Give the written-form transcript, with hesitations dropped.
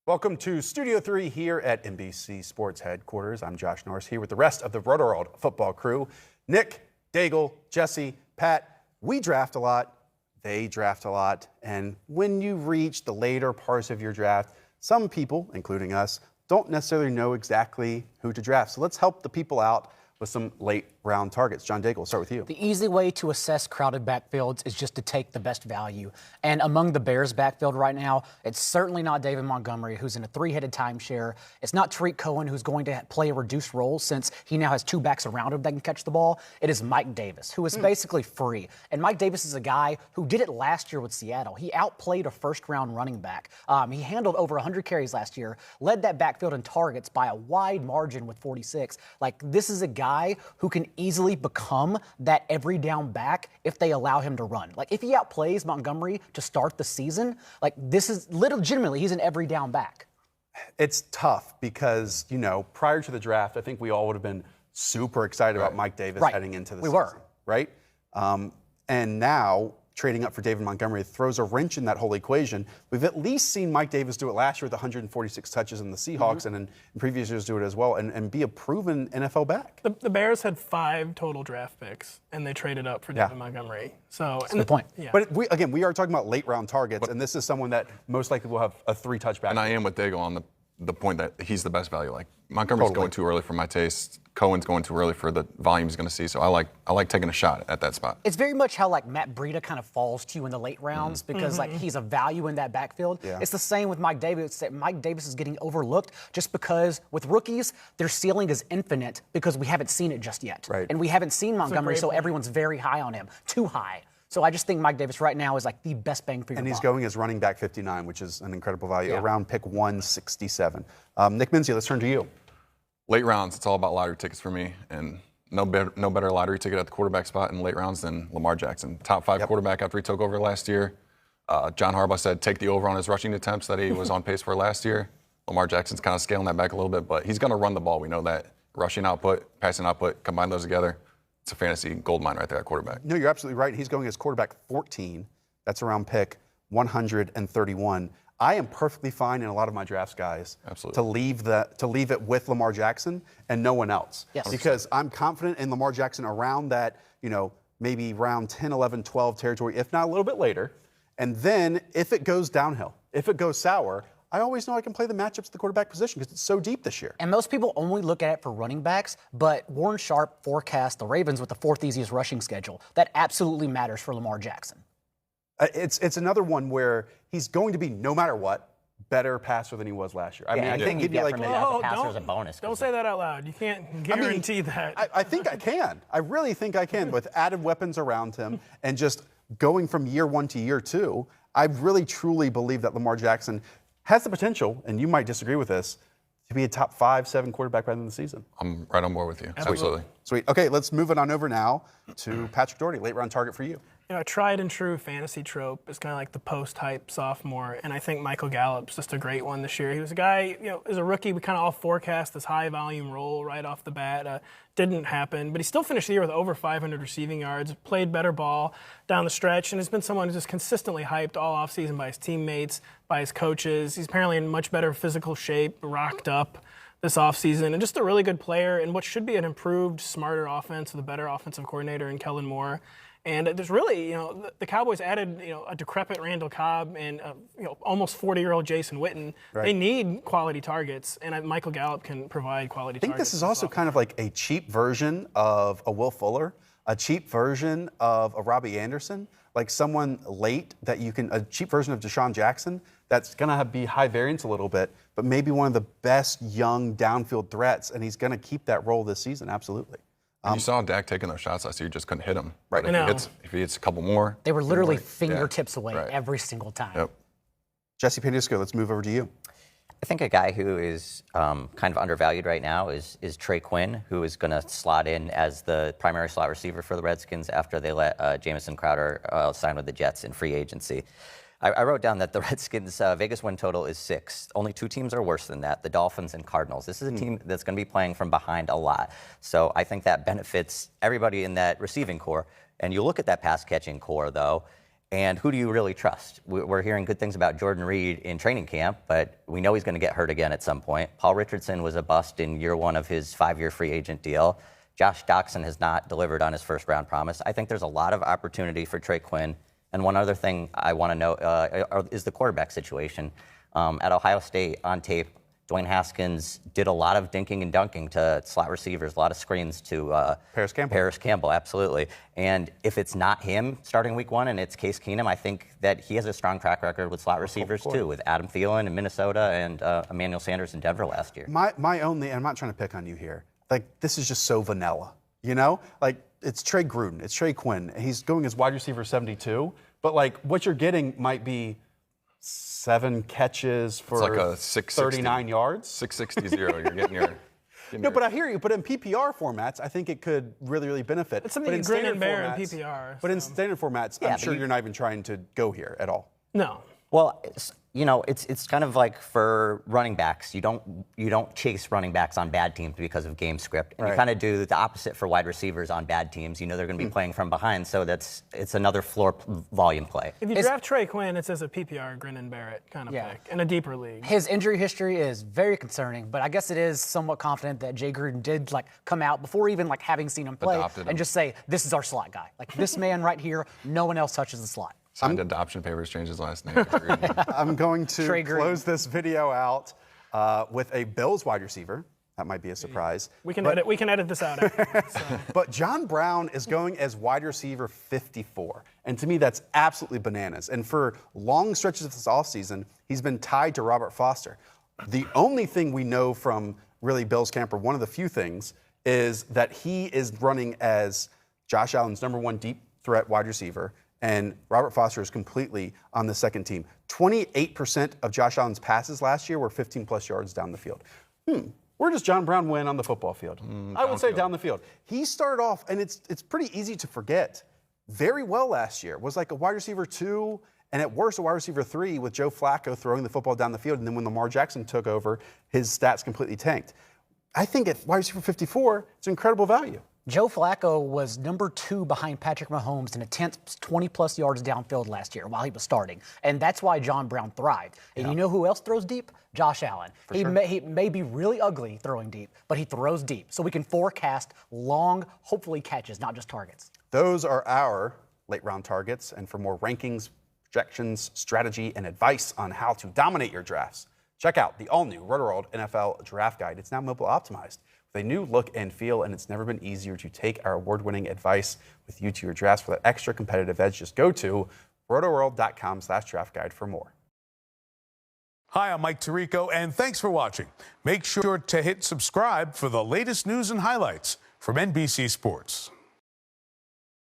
Welcome to Studio 3 here at NBC Sports headquarters. I'm Josh Norris here with the rest of the Rotoworld football crew. Nick, Daigle, Jesse, Pat, we draft a lot, they draft a lot. And when you reach the later parts of your draft, some people, including us, don't necessarily know exactly who to draft. So let's help the people out with some late round targets. John Daigle, we'll start with you. The easy way to assess crowded backfields is just to take the best value. And among the Bears' backfield right now, it's certainly not David Montgomery, who's in a three-headed timeshare. It's not Trey Quinn, who's going to play a reduced role since he now has two backs around him that can catch the ball. It is Mike Davis, who is basically free. And Mike Davis is a guy who did it last year with Seattle. He outplayed a first-round running back. He handled over 100 carries last year, led that backfield in targets by a wide margin with 46. Like, this is a guy who can easily become that every down back if they allow him to run. Like, if he outplays Montgomery to start the season, like, this is legitimately, he's an every down back. It's tough because, you know, prior to the draft, I think we all would have been super excited about Mike Davis heading into the season. Right? And now, trading up for David Montgomery throws a wrench in that whole equation. We've at least seen Mike Davis do it last year with 146 touches in the Seahawks and in previous years do it as well and be a proven NFL back. The Bears had 5 total draft picks, and they traded up for David Montgomery. So that's a good point. Yeah. But we are talking about late round targets, and this is someone that most likely will have a 3-touch back. And I am with Daigle on the point that he's the best value. Like, Montgomery's going too early for my taste. Cohen's going too early for the volume he's going to see. So I like taking a shot at that spot. It's very much how, like, Matt Breida kind of falls to you in the late rounds because, like, he's a value in that backfield. Yeah. It's the same with Mike Davis. Mike Davis is getting overlooked just because with rookies, their ceiling is infinite because we haven't seen it just yet. Right. And we haven't seen Montgomery, so everyone's very high on him. Too high. So I just think Mike Davis right now is, like, the best bang for your buck. And he's going as running back 59, which is an incredible value, around pick 167. Nick Mincy, let's turn to you. Late rounds, it's all about lottery tickets for me, and no better lottery ticket at the quarterback spot in late rounds than Lamar Jackson. Top 5 quarterback after he took over last year. John Harbaugh said take the over on his rushing attempts that he was on pace for last year. Lamar Jackson's kind of scaling that back a little bit, but he's going to run the ball. We know that. Rushing output, passing output, combine those together. It's a fantasy goldmine right there at quarterback. No, you're absolutely right. He's going as quarterback 14. That's around pick 131. I am perfectly fine in a lot of my drafts, guys, to leave it with Lamar Jackson and no one else. Yes. Because I'm confident in Lamar Jackson around that, you know, maybe round 10, 11, 12 territory, if not a little bit later. And then if it goes downhill, if it goes sour, I always know I can play the matchups at the quarterback position because it's so deep this year. And most people only look at it for running backs, but Warren Sharp forecast the Ravens with the 4th easiest rushing schedule. That absolutely matters for Lamar Jackson. It's another one where he's going to be, no matter what, better passer than he was last year. I mean, anything you get from it as a passer is a bonus. Don't say that out loud. You can't guarantee that. I think I can. I really think I can with added weapons around him and just going from year 1 to year 2. I really, truly believe that Lamar Jackson has the potential, and you might disagree with this, to be a top 5, 7 quarterback by the end of the season. I'm right on board with you. Absolutely. Sweet. Okay, let's move it on over now to Patrick Doherty, late round target for you. You know, a tried and true fantasy trope is kind of like the post-hype sophomore, and I think Michael Gallup's just a great one this year. He was a guy, you know, as a rookie, we kind of all forecast this high-volume role right off the bat. Didn't happen, but he still finished the year with over 500 receiving yards, played better ball down the stretch, and has been someone who's just consistently hyped all offseason by his teammates, by his coaches. He's apparently in much better physical shape, rocked up this offseason, and just a really good player in what should be an improved, smarter offense with a better offensive coordinator in Kellen Moore. And there's really, you know, the Cowboys added, you know, a decrepit Randall Cobb and, you know, almost 40-year-old Jason Witten. Right. They need quality targets, and Michael Gallup can provide quality targets. I think this is also kind of like a cheap version of a Will Fuller, a cheap version of a Robbie Anderson, like someone late that you can, a cheap version of Deshaun Jackson that's going to be high variance a little bit, but maybe one of the best young downfield threats, and he's going to keep that role this season, absolutely. You saw Dak taking those shots last year, you just couldn't hit him. Right. If he hits a couple more. They were literally fingertips away every single time. Yep. Jesse Panisco, let's move over to you. I think a guy who is kind of undervalued right now is Trey Quinn, who is going to slot in as the primary slot receiver for the Redskins after they let Jamison Crowder sign with the Jets in free agency. I wrote down that the Redskins' Vegas win total is 6. Only 2 teams are worse than that, the Dolphins and Cardinals. This is a team that's going to be playing from behind a lot. So I think that benefits everybody in that receiving core. And you look at that pass-catching core, though, And who do you really trust? We're hearing good things about Jordan Reed in training camp, but we know he's going to get hurt again at some point. Paul Richardson was a bust in year one of his 5-year free agent deal. Josh Doxson has not delivered on his first-round promise. I think there's a lot of opportunity for Trey Quinn. And one other thing I want to note is the quarterback situation. At Ohio State, on tape, Dwayne Haskins did a lot of dinking and dunking to slot receivers, a lot of screens to Paris Campbell, absolutely. And if it's not him starting week 1 and it's Case Keenum, I think that he has a strong track record with slot receivers too, with Adam Thielen in Minnesota and Emmanuel Sanders in Denver last year. My only, and I'm not trying to pick on you here, like this is just so vanilla, you know? Like it's Trey Gruden, it's Trey Quinn. He's going as wide receiver 72, but like what you're getting might be 7 catches for like a 39 yards. 660 0. You're getting your. No, but I hear you. But in PPR formats, I think it could really, really benefit. It's something you grin and bear in PPR. But in standard formats, I'm sure you're not even trying to go here at all. No. Well, it's kind of like for running backs. You don't chase running backs on bad teams because of game script, and you kind of do the opposite for wide receivers on bad teams. You know they're going to be playing from behind, so it's another floor volume play. If you draft Trey Quinn, it's as a PPR grin and bear it kind of pick in a deeper league. His injury history is very concerning, but I guess it is somewhat confident that Jay Gruden did come out before even having seen him play and just say, "This is our slot guy. This man right here. No one else touches the slot." Signed adoption papers, changed his last name. I'm going to close this video out with a Bills wide receiver. That might be a surprise. We can edit this out after. So. But John Brown is going as wide receiver 54. And to me, that's absolutely bananas. And for long stretches of this offseason, he's been tied to Robert Foster. The only thing we know from really Bills camp, or one of the few things, is that he is running as Josh Allen's #1 deep threat wide receiver. And Robert Foster is completely on the second team. 28% of Josh Allen's passes last year were 15-plus yards down the field. Where does John Brown win on the football field? I would say down the field. He started off, and it's pretty easy to forget, very well last year. Was like a wide receiver 2, and at worst a wide receiver 3 with Joe Flacco throwing the football down the field. And then when Lamar Jackson took over, his stats completely tanked. I think at wide receiver 54, it's incredible value. Joe Flacco was #2 behind Patrick Mahomes in attempts 20-plus yards downfield last year while he was starting. And that's why John Brown thrived. And you know who else throws deep? Josh Allen. He may be really ugly throwing deep, but he throws deep. So we can forecast long, hopefully catches, not just targets. Those are our late-round targets. And for more rankings, projections, strategy, and advice on how to dominate your drafts, check out the all-new Rotoworld NFL Draft Guide. It's now mobile optimized with a new look and feel, and it's never been easier to take our award-winning advice with you to your drafts for that extra competitive edge. Just go to rotoworld.com/draft guide for more. Hi, I'm Mike Tirico, and thanks for watching. Make sure to hit subscribe for the latest news and highlights from NBC Sports.